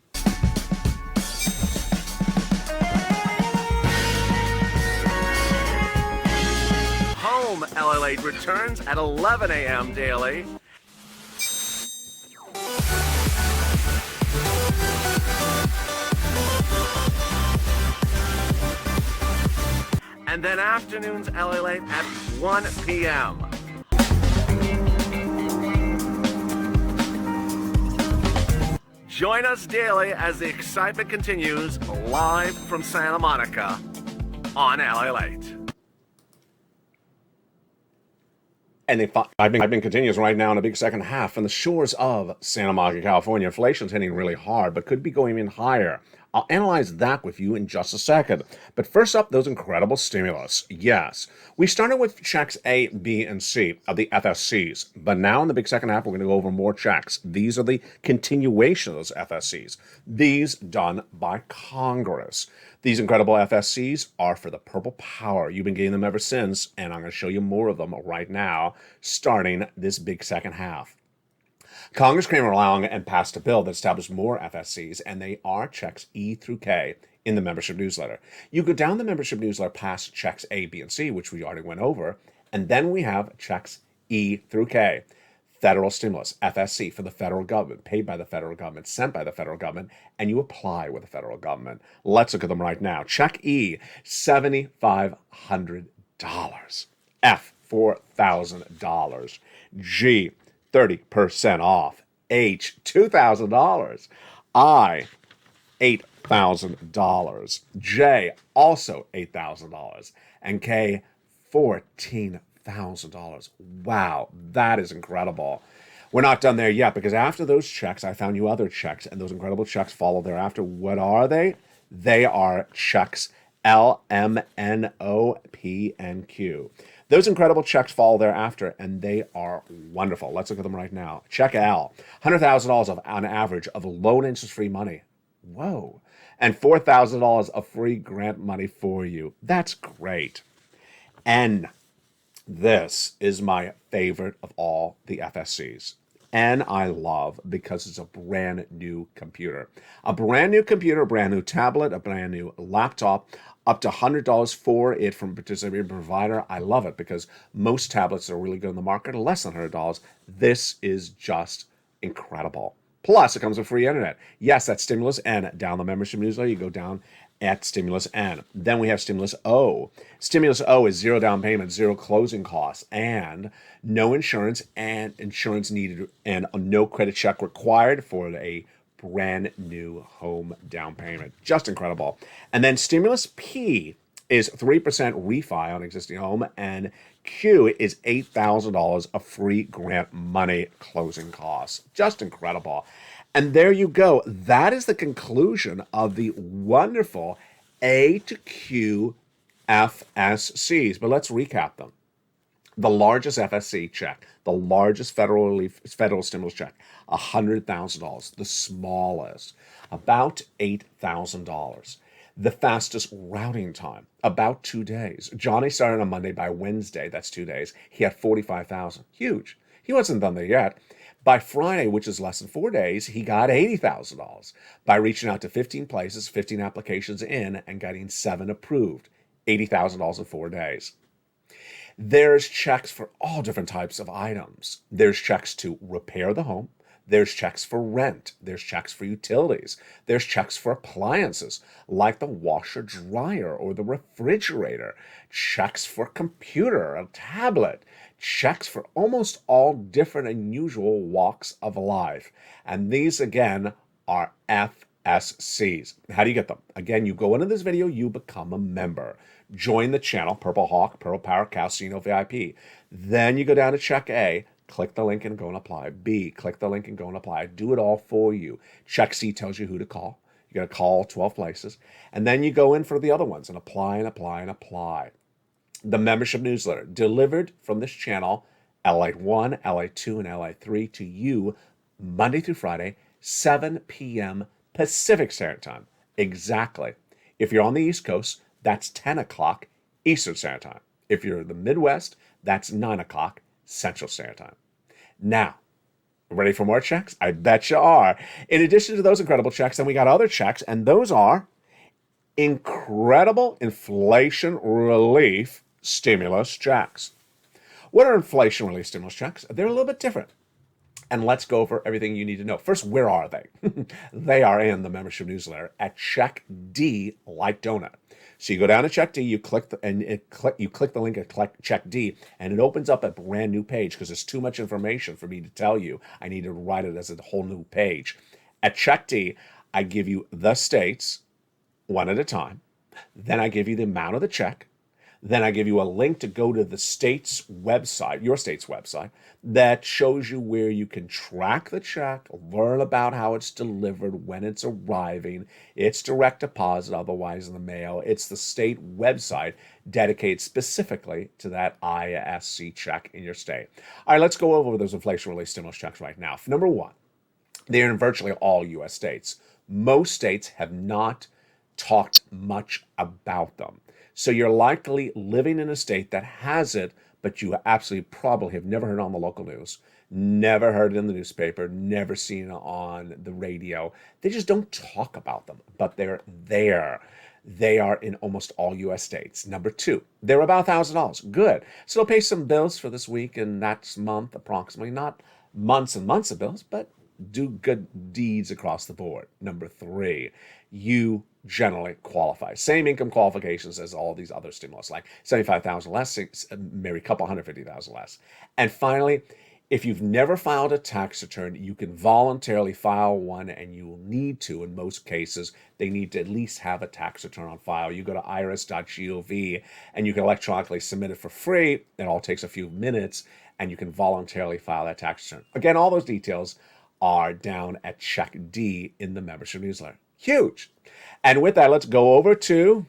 S3: Home LA Late returns at 11 a.m. daily. And then afternoons LA Late at 1 p.m. Join us daily as the excitement continues live from Santa Monica on LA Late.
S2: And the excitement continues right now in a big second half on the shores of Santa Monica, California. Inflation's hitting really hard, but could be going even higher. I'll analyze that with you in just a second. But first up, those incredible stimulus. Yes, we started with checks A, B, and C of the FSCs. But now in the big second half, we're going to go over more checks. These are the continuation of those FSCs. These done by Congress. These incredible FSCs are for the purple power. You've been getting them ever since, and I'm going to show you more of them right now, starting this big second half. Congress came along and passed a bill that established more FSCs, and they are checks E through K in the membership newsletter. You go down the membership newsletter past checks A, B, and C, which we already went over, and then we have checks E through K. Federal stimulus, FSC, for the federal government, paid by the federal government, sent by the federal government, and you apply with the federal government. Let's look at them right now. Check E, $7,500. F, $4,000. G, 30% off. H, $2,000. I, $8,000. J, also $8,000. And K, $14,000. Wow, that is incredible. We're not done there yet, because after those checks, I found you other checks, and those incredible checks follow thereafter. What are they? They are checks L, M, N, O, P, and Q. Those incredible checks follow thereafter, and they are wonderful. Let's look at them right now. Check L, $100,000 on average of loan interest-free money. Whoa. And $4,000 of free grant money for you. That's great. N, this is my favorite of all the FSCs. And I love because it's a brand new computer. A brand new computer, a brand new tablet, a brand new laptop, up to $100 for it from a participating provider. I love it because most tablets that are really good in the market are less than $100. This is just incredible. Plus, it comes with free internet. Yes, that's Stimulus N. Down the membership newsletter, you go down at Stimulus N. Then we have Stimulus O. Stimulus O is zero down payment, zero closing costs, and no insurance and insurance needed, and no credit check required for a brand new home down payment. Just incredible. And then Stimulus P is 3% refi on existing home, and Q is $8,000 of free grant money closing costs. Just incredible. And there you go. That is the conclusion of the wonderful A to Q FSCs. But let's recap them. The largest FSC check, the largest federal stimulus check, $100,000. The smallest, about $8,000. The fastest routing time, about 2 days. Johnny started on Monday. By Wednesday, that's 2 days, he had $45,000. Huge. He wasn't done there yet. By Friday, which is less than 4 days, he got $80,000 by reaching out to 15 places, 15 applications in, and getting 7 approved. $80,000 in 4 days. There's checks for all different types of items. There's checks to repair the home. There's checks for rent. There's checks for utilities. There's checks for appliances like the washer dryer or the refrigerator. Checks for computer, a tablet. Checks for almost all different and unusual walks of life. And these, again, are FSCs. How do you get them? Again, you go into this video, you become a member. Join the channel, Purple Hawk, Purple Power, Casino VIP. Then you go down to Check A. click the link and go and apply. B, click the link and go and apply. I do it all for you. Check C tells you who to call. You got to call 12 places. And then you go in for the other ones and apply and apply and apply. The membership newsletter delivered from this channel, LA 1, LA 2, and LA 3 to you Monday through Friday, 7 p.m. Pacific Standard Time. Exactly. If you're on the East Coast, that's 10 o'clock Eastern Standard Time. If you're in the Midwest, that's 9 o'clock Central Standard Time. Now, ready for more checks? I bet you are. In addition to those incredible checks, then we got other checks, and those are incredible inflation relief stimulus checks. What are inflation relief stimulus checks? They're a little bit different. And let's go over everything you need to know. First, where are they? They are in the membership newsletter at Check D like donut. So you go down to Check D, you click the link at Check D, and it opens up a brand new page because there's too much information for me to tell you. I need to write it as a whole new page. At Check D, I give you the states one at a time. Then I give you the amount of the check. Then I give you a link to go to the state's website, your state's website, that shows you where you can track the check, learn about how it's delivered, when it's arriving. It's direct deposit, otherwise in the mail. It's the state website dedicated specifically to that ISC check in your state. All right, let's go over those inflation relief stimulus checks right now. Number one, they're in virtually all U.S. states. Most states have not talked much about them. So you're likely living in a state that has it, but you absolutely probably have never heard it on the local news, never heard it in the newspaper, never seen it on the radio. They just don't talk about them, but they're there. They are in almost all U.S. states. Number two, they're about $1,000. Good. So they'll pay some bills for this week and next month, approximately. Not months and months of bills, but do good deeds across the board. Number three, you generally qualify. Same income qualifications as all these other stimulus, like $75,000 less, maybe a couple $150,000 less. And finally, if you've never filed a tax return, you can voluntarily file one, and you will need to. In most cases, they need to at least have a tax return on file. You go to irs.gov and you can electronically submit it for free. It all takes a few minutes, and you can voluntarily file that tax return. Again, all those details are down at Check D in the membership newsletter. Huge. And with that, let's go over to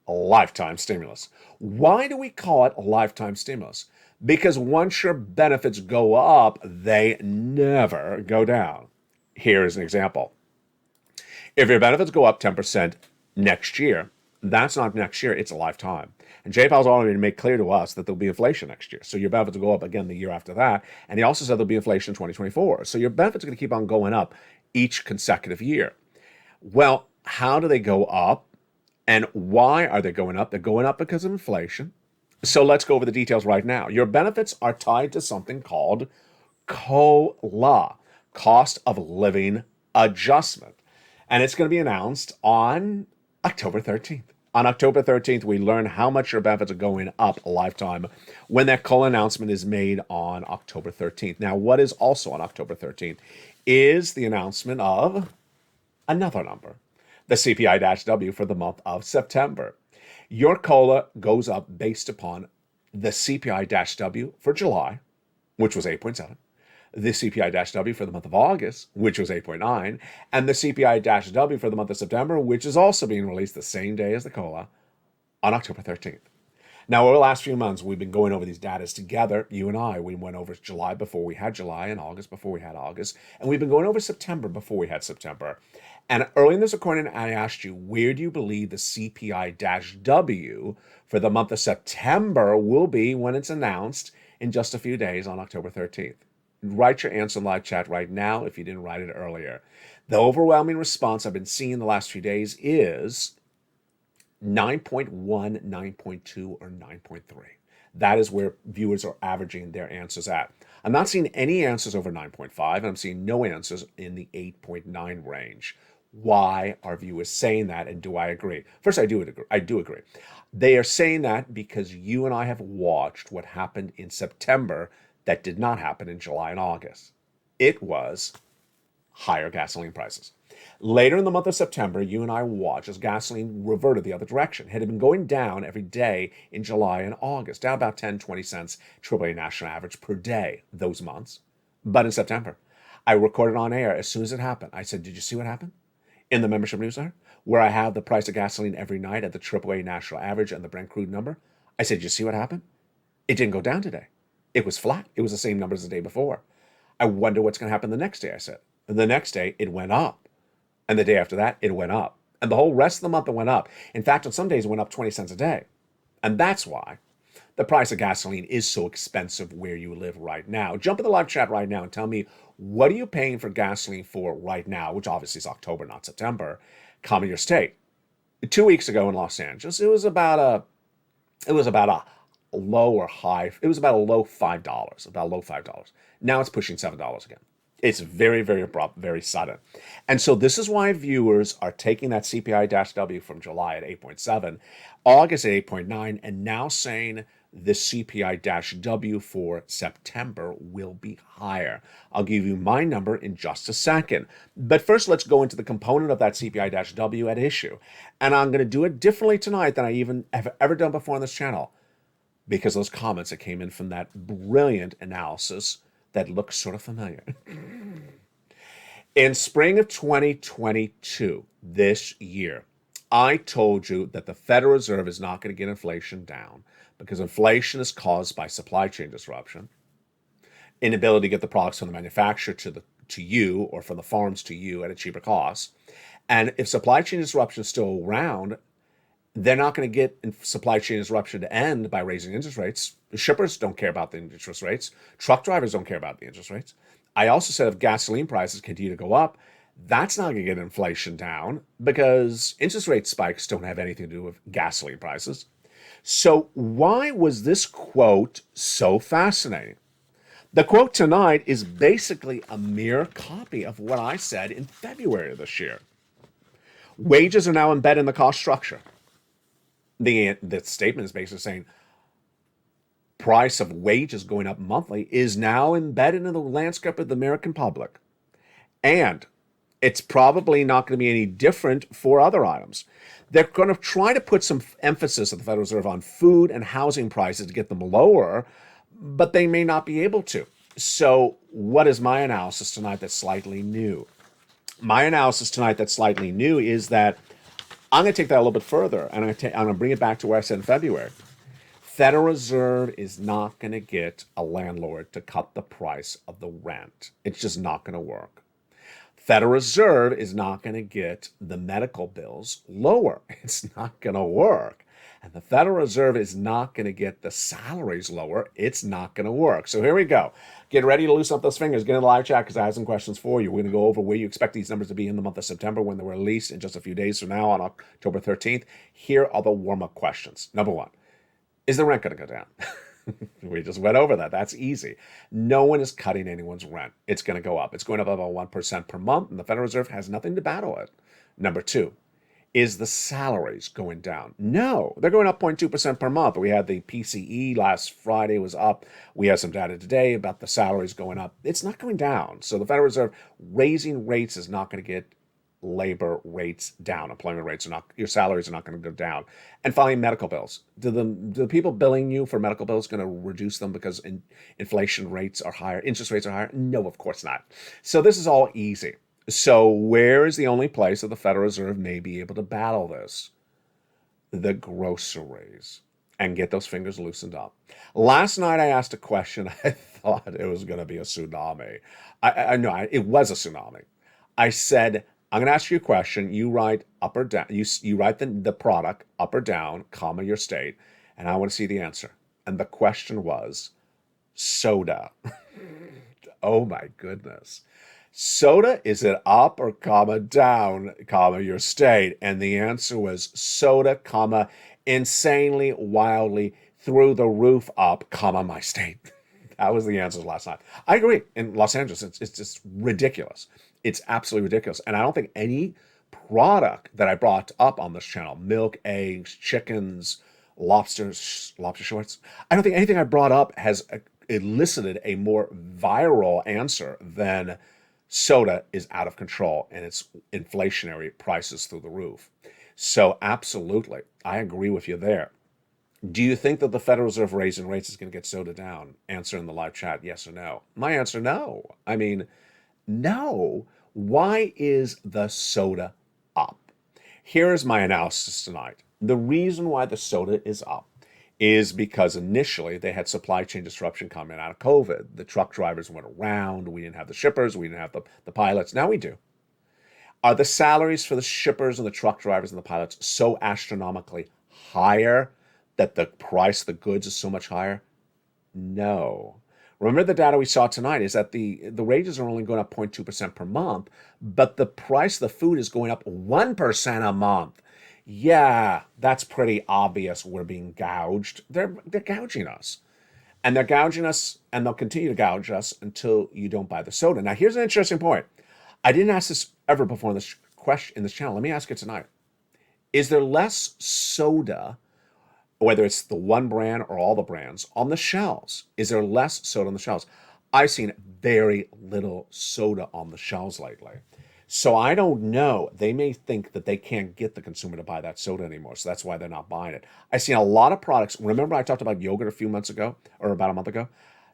S2: lifetime stimulus. Why do we call it lifetime stimulus? Because once your benefits go up, they never go down. Here's an example. If your benefits go up 10% next year, that's not next year, it's a lifetime. And JPAL's already made clear to us that there'll be inflation next year. So your benefits will go up again the year after that. And he also said there'll be inflation in 2024. So your benefits are going to keep on going up each consecutive year. Well, how do they go up? And why are they going up? They're going up because of inflation. So let's go over the details right now. Your benefits are tied to something called COLA, cost of living adjustment. And it's going to be announced on October 13th. On October 13th, we learn how much your benefits are going up a lifetime when that COLA announcement is made on October 13th. Now, what is also on October 13th is the announcement of another number, the CPI-W for the month of September. Your COLA goes up based upon the CPI-W for July, which was 8.7, the CPI-W for the month of August, which was 8.9, and the CPI-W for the month of September, which is also being released the same day as the COLA on October 13th. Now, over the last few months, we've been going over these data together. You and I, we went over July before we had July and August before we had August. And we've been going over September before we had September. And early in this recording, I asked you, where do you believe the CPI-W for the month of September will be when it's announced in just a few days on October 13th? Write your answer in live chat right now if you didn't write it earlier. The overwhelming response I've been seeing the last few days is 9.1, 9.2, or 9.3. That is where viewers are averaging their answers at. I'm not seeing any answers over 9.5, and I'm seeing no answers in the 8.9 range. Why are viewers saying that, and do I agree? First, I do agree. They are saying that because you and I have watched what happened in September that did not happen in July and August. It was higher gasoline prices. Later in the month of September, you and I watched as gasoline reverted the other direction. It had been going down every day in July and August, down about 10, 20 cents, AAA national average per day those months. But in September, I recorded on air as soon as it happened. I said, did you see what happened? In the membership newsletter, where I have the price of gasoline every night at the AAA national average and the Brent crude number. I said, did you see what happened? It didn't go down today. It was flat. It was the same number as the day before. I wonder what's going to happen the next day, I said. And the next day, it went up. And the day after that, it went up. And the whole rest of the month, it went up. In fact, on some days, it went up 20 cents a day. And that's why the price of gasoline is so expensive where you live right now. Jump in the live chat right now and tell me, what are you paying for gasoline for right now, which obviously is October, not September, comma your state. 2 weeks ago in Los Angeles, it was about a low $5. Now it's pushing $7 again. It's very, very abrupt, very sudden. And so this is why viewers are taking that CPI-W from July at 8.7, August at 8.9, and now saying the CPI-W for September will be higher. I'll give you my number in just a second. But first, let's go into the component of that CPI-W at issue. And I'm going to do it differently tonight than I even have ever done before on this channel, because those comments that came in from that brilliant analysis that looks sort of familiar. In spring of 2022, this year, I told you that the Federal Reserve is not going to get inflation down because inflation is caused by supply chain disruption, inability to get the products from the manufacturer to you or from the farms to you at a cheaper cost. And if supply chain disruption is still around, they're not going to get supply chain disruption to end by raising interest rates. The shippers don't care about the interest rates. Truck drivers don't care about the interest rates. I also said if gasoline prices continue to go up, that's not going to get inflation down because interest rate spikes don't have anything to do with gasoline prices. So why was this quote so fascinating? The quote tonight is basically a mere copy of what I said in February of this year. Wages are now embedded in the cost structure. The statement is basically saying price of wages going up monthly is now embedded in the landscape of the American public. And it's probably not going to be any different for other items. They're going to try to put some emphasis at the Federal Reserve on food and housing prices to get them lower, but they may not be able to. So what is my analysis tonight that's slightly new? My analysis tonight that's slightly new is that I'm going to take that a little bit further, and I'm going to bring it back to where I said in February. Federal Reserve is not going to get a landlord to cut the price of the rent. It's just not going to work. Federal Reserve is not going to get the medical bills lower. It's not going to work. And the Federal Reserve is not going to get the salaries lower. It's not going to work. So here we go. Get ready to loosen up those fingers. Get in the live chat because I have some questions for you. We're going to go over where you expect these numbers to be in the month of September when they're released in just a few days from now on October 13th. Here are the warm-up questions. Number one, is the rent going to go down? We just went over that. That's easy. No one is cutting anyone's rent. It's going to go up. It's going up about 1% per month, and the Federal Reserve has nothing to battle it. Number two, is the salaries going down? No, they're going up 0.2% per month. We had the PCE last Friday was up. We have some data today about the salaries going up. It's not going down. So the Federal Reserve raising rates is not going to get labor rates down. Employment rates are not, your salaries are not going to go down. And finally, medical bills. Do the people billing you for medical bills going to reduce them because inflation rates are higher, interest rates are higher? No, of course not. So this is all easy. So where is the only place that the Federal Reserve may be able to battle this? The groceries. And get those fingers loosened up. Last night I asked a question. I thought it was going to be a tsunami. I know it was a tsunami. I said, I'm going to ask you a question. You write up or down. You write the product up or down, comma your state, and I want to see the answer. And the question was soda. Oh my goodness. Soda, is it up or comma down, comma your state? And the answer was soda, comma insanely, wildly, through the roof up, comma my state. That was the answer last night. I agree. In Los Angeles, it's just ridiculous. It's absolutely ridiculous. And I don't think any product that I brought up on this channel, milk, eggs, chickens, lobster shorts, I don't think anything I brought up has elicited a more viral answer than soda is out of control and it's inflationary prices through the roof. So absolutely, I agree with you there. Do you think that the Federal Reserve raising rates is going to get soda down? Answer in the live chat, yes or no. My answer, no. I mean, no. Why is the soda up? Here is my analysis tonight. The reason why the soda is up is because initially they had supply chain disruption coming out of COVID. The truck drivers went around. We didn't have the shippers. We didn't have the pilots. Now we do. Are the salaries for the shippers and the truck drivers and the pilots so astronomically higher that the price of the goods is so much higher? No. Remember the data we saw tonight is that the wages are only going up 0.2% per month, but the price of the food is going up 1% a month. Yeah, that's pretty obvious we're being gouged. They're gouging us. And they're gouging us, and they'll continue to gouge us until you don't buy the soda. Now, here's an interesting point. I didn't ask this ever before in this question in this channel. Let me ask it tonight. Is there less soda, whether it's the one brand or all the brands, on the shelves? Is there less soda on the shelves? I've seen very little soda on the shelves lately. So I don't know. They may think that they can't get the consumer to buy that soda anymore. So that's why they're not buying it. I've seen a lot of products. Remember I talked about yogurt a few months ago, or about a month ago?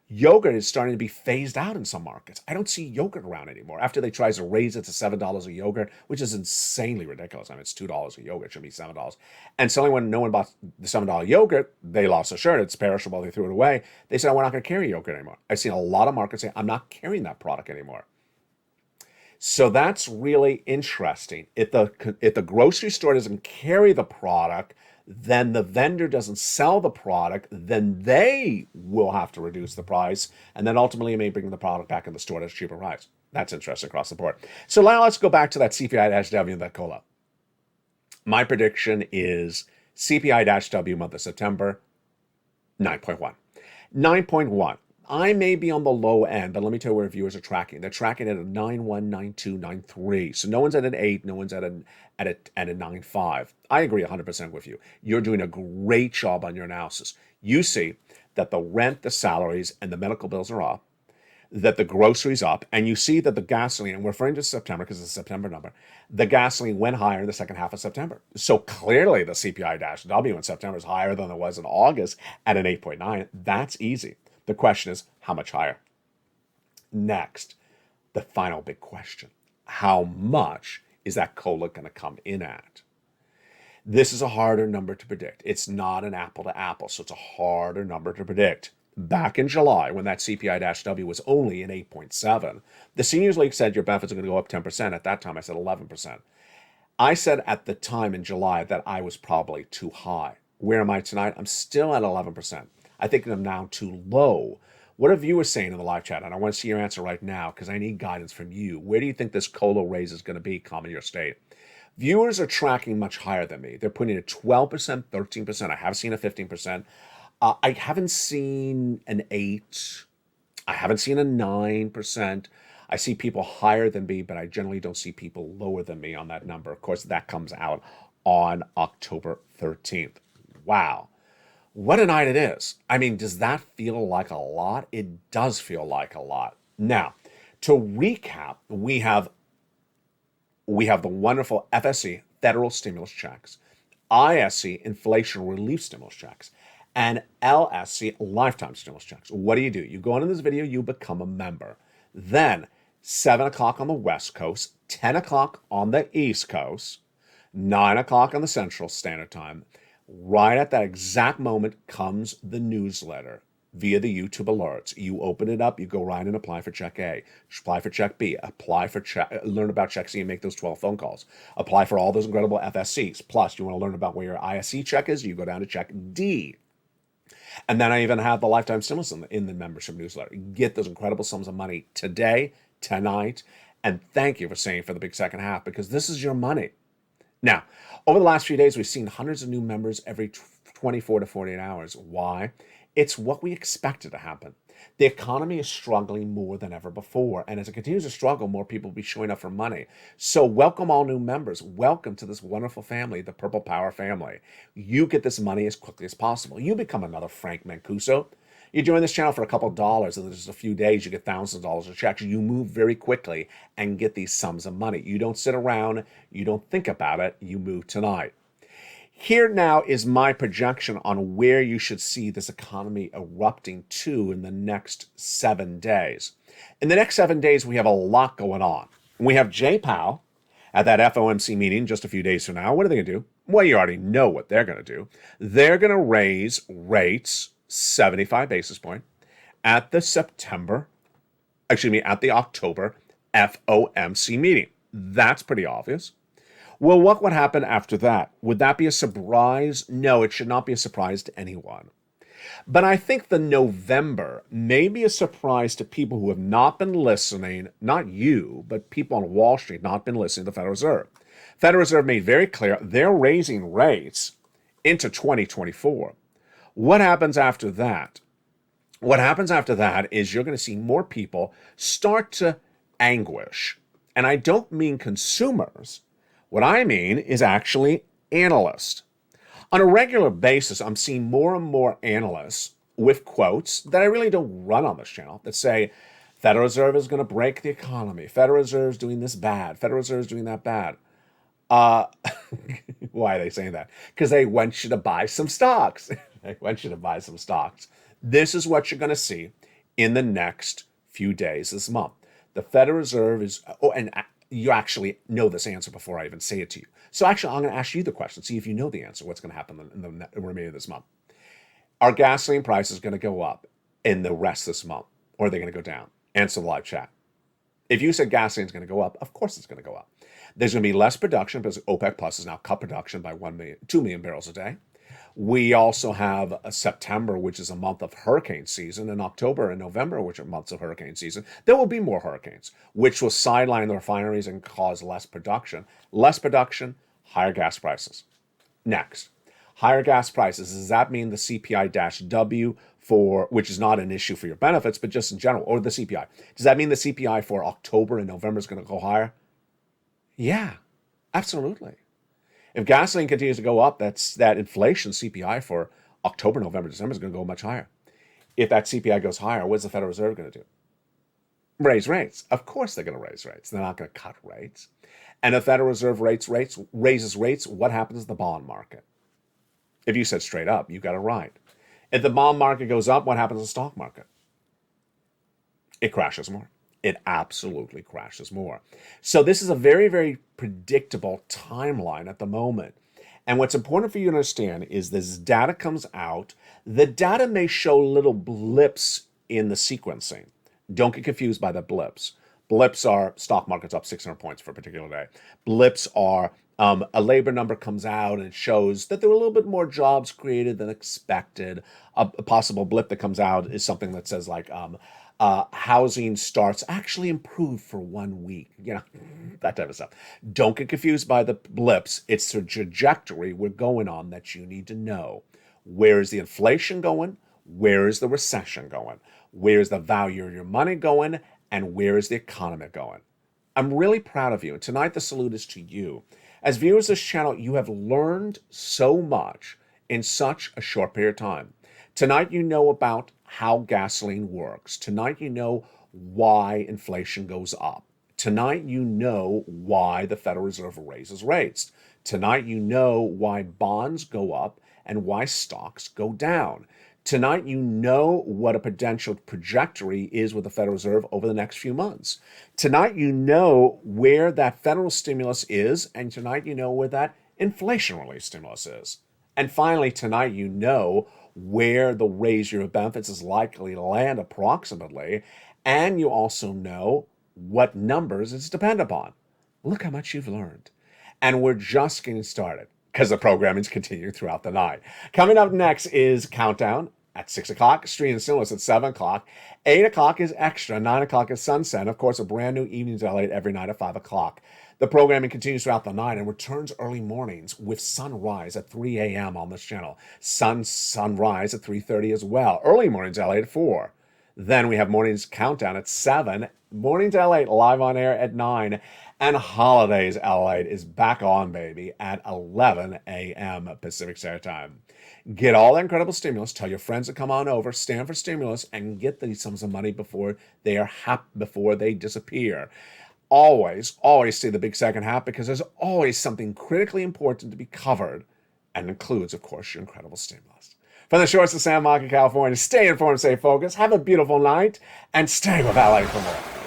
S2: Yogurt is starting to be phased out in some markets. I don't see yogurt around anymore. After they try to raise it to $7 a yogurt, which is insanely ridiculous. I mean, it's $2 a yogurt. It should be $7. And suddenly when no one bought the $7 yogurt, they lost their shirt. It's perishable. They threw it away. They said, oh, we're not going to carry yogurt anymore. I've seen a lot of markets say, I'm not carrying that product anymore. So that's really interesting. If the grocery store doesn't carry the product, then the vendor doesn't sell the product, then they will have to reduce the price, and then ultimately it may bring the product back in the store at a cheaper price. That's interesting across the board. So now let's go back to that CPI-W and that COLA. My prediction is CPI-W month of September, 9.1. 9.1. I may be on the low end, but let me tell you where viewers are tracking. They're tracking at a 9.1, 9.2, 9.3. So no one's at an 8, no one's at a 9.5. I agree 100% with you. You're doing a great job on your analysis. You see that the rent, the salaries, and the medical bills are up, that the groceries up, and you see that the gasoline, and we're referring to September because it's a September number, the gasoline went higher in the second half of September. So clearly the CPI-W in September is higher than it was in August at an 8.9. That's easy. The question is, how much higher? Next, the final big question. How much is that COLA going to come in at? This is a harder number to predict. It's not an apple to apple, so it's a harder number to predict. Back in July, when that CPI-W was only an 8.7, the Seniors League said your benefits are going to go up 10%. At that time, I said 11%. I said at the time in July that I was probably too high. Where am I tonight? I'm still at 11%. I think I'm now too low. What are viewers saying in the live chat? And I want to see your answer right now because I need guidance from you. Where do you think this COLA raise is going to be come in your state? Viewers are tracking much higher than me. They're putting it 12%, 13%. I have seen a 15%. I haven't seen an 8. I haven't seen a 9%. I see people higher than me, but I generally don't see people lower than me on that number. Of course, that comes out on October 13th. Wow. What a night it is. I mean, does that feel like a lot? It does feel like a lot. Now, to recap, we have the wonderful FSC, federal stimulus checks, ISC, inflation relief stimulus checks, and LSC, lifetime stimulus checks. What do? You go into this video, you become a member. Then, 7 o'clock on the West Coast, 10 o'clock on the East Coast, 9 o'clock on the Central Standard Time. Right at that exact moment comes the newsletter via the YouTube alerts. You open it up, you go right and apply for Check A, apply for Check B, learn about Check C and make those 12 phone calls. Apply for all those incredible FSCs. Plus, you want to learn about where your ISC check is, you go down to Check D. And then I even have the lifetime stimulus in the membership newsletter. Get those incredible sums of money today, tonight, and thank you for staying for the big second half because this is your money. Now, over the last few days, we've seen hundreds of new members every 24 to 48 hours. Why? It's what we expected to happen. The economy is struggling more than ever before, and as it continues to struggle, more people will be showing up for money. So welcome all new members. Welcome to this wonderful family, the Purple Power family. You get this money as quickly as possible. You become another Frank Mancuso. You join this channel for a couple of dollars, and in just a few days, you get thousands of dollars of checks. You move very quickly and get these sums of money. You don't sit around. You don't think about it. You move tonight. Here now is my projection on where you should see this economy erupting to in the next 7 days. In the next 7 days, we have a lot going on. We have Jay Powell at that FOMC meeting just a few days from now. What are they going to do? Well, you already know what they're going to do. They're going to raise rates 75 basis point at the October FOMC meeting. That's pretty obvious. Well, what would happen after that? Would that be a surprise? No, it should not be a surprise to anyone. But I think the November may be a surprise to people who have not been listening, not you, but people on Wall Street not been listening to the Federal Reserve. Federal Reserve made very clear they're raising rates into 2024. What happens after that? What happens after that is you're going to see more people start to anguish. And I don't mean consumers. What I mean is actually analysts. On a regular basis, I'm seeing more and more analysts with quotes that I really don't run on this channel that say, Federal Reserve is going to break the economy. Federal Reserve is doing this bad. Federal Reserve is doing that bad. Why are they saying that? Because they want you to buy some stocks. They want you to buy some stocks. This is what you're going to see in the next few days this month. The Federal Reserve is, and you actually know this answer before I even say it to you. So actually, I'm going to ask you the question, see if you know the answer, what's going to happen in the remainder of this month. Are gasoline prices going to go up in the rest of this month, or are they going to go down? Answer the live chat. If you said gasoline is going to go up, of course it's going to go up. There's going to be less production because OPEC Plus has now cut production by 2 million barrels a day. We also have a September, which is a month of hurricane season, and October and November, which are months of hurricane season. There will be more hurricanes, which will sideline the refineries and cause less production. Less production, higher gas prices. Next, higher gas prices. Does that mean the CPI-W which is not an issue for your benefits, but just in general, or the CPI? Does that mean the CPI for October and November is going to go higher? Yeah, absolutely. If gasoline continues to go up, that inflation CPI for October, November, December is going to go much higher. If that CPI goes higher, what's the Federal Reserve going to do? Raise rates. Of course they're going to raise rates. They're not going to cut rates. And if the Federal Reserve raises rates, what happens to the bond market? If you said straight up, you got it right. If the bond market goes up, what happens to the stock market? It crashes more. It absolutely crashes more. So this is a very, very predictable timeline at the moment. And what's important for you to understand is this data comes out. The data may show little blips in the sequencing. Don't get confused by the blips. Blips are stock market's up 600 points for a particular day. Blips are a labor number comes out and it shows that there were a little bit more jobs created than expected. A possible blip that comes out is something that says like, housing starts actually improved for 1 week, that type of stuff. Don't get confused by the blips. It's the trajectory we're going on that you need to know. Where is the inflation going? Where is the recession going? Where is the value of your money going? And where is the economy going? I'm really proud of you. And tonight the salute is to you. As viewers of this channel, you have learned so much in such a short period of time. Tonight you know about how gasoline works. Tonight you know why inflation goes up. Tonight you know why the Federal Reserve raises rates. Tonight you know why bonds go up and why stocks go down. Tonight you know what a potential trajectory is with the Federal Reserve over the next few months. Tonight you know where that federal stimulus is, and tonight you know where that inflation relief stimulus is. And finally, tonight you know where the raise your benefits is likely to land approximately, and you also know what numbers it's dependent upon. Look how much you've learned. And we're just getting started because the programming is continuing throughout the night. Coming up next is Countdown at 6 o'clock, Street and Stimulus at 7 o'clock, 8 o'clock is Extra, 9 o'clock is Sunset, and of course a brand new Evenings Elliott every night at 5 o'clock. The programming continues throughout the night and returns early mornings with Sunrise at 3 a.m. on this channel. Sunrise at 3:30 as well. Early mornings, LA at 4. Then we have Mornings Countdown at 7. Mornings L8 live on air at 9. And Holidays L8 is back on, baby, at 11 a.m. Pacific Standard Time. Get all that incredible stimulus. Tell your friends to come on over, stand for stimulus, and get these sums of money before they disappear. Always see the big second half, because there's always something critically important to be covered, and includes, of course, your incredible stimulus. From the shores of San Marcos, California, stay informed, stay focused, have a beautiful night, and stay with LA for more.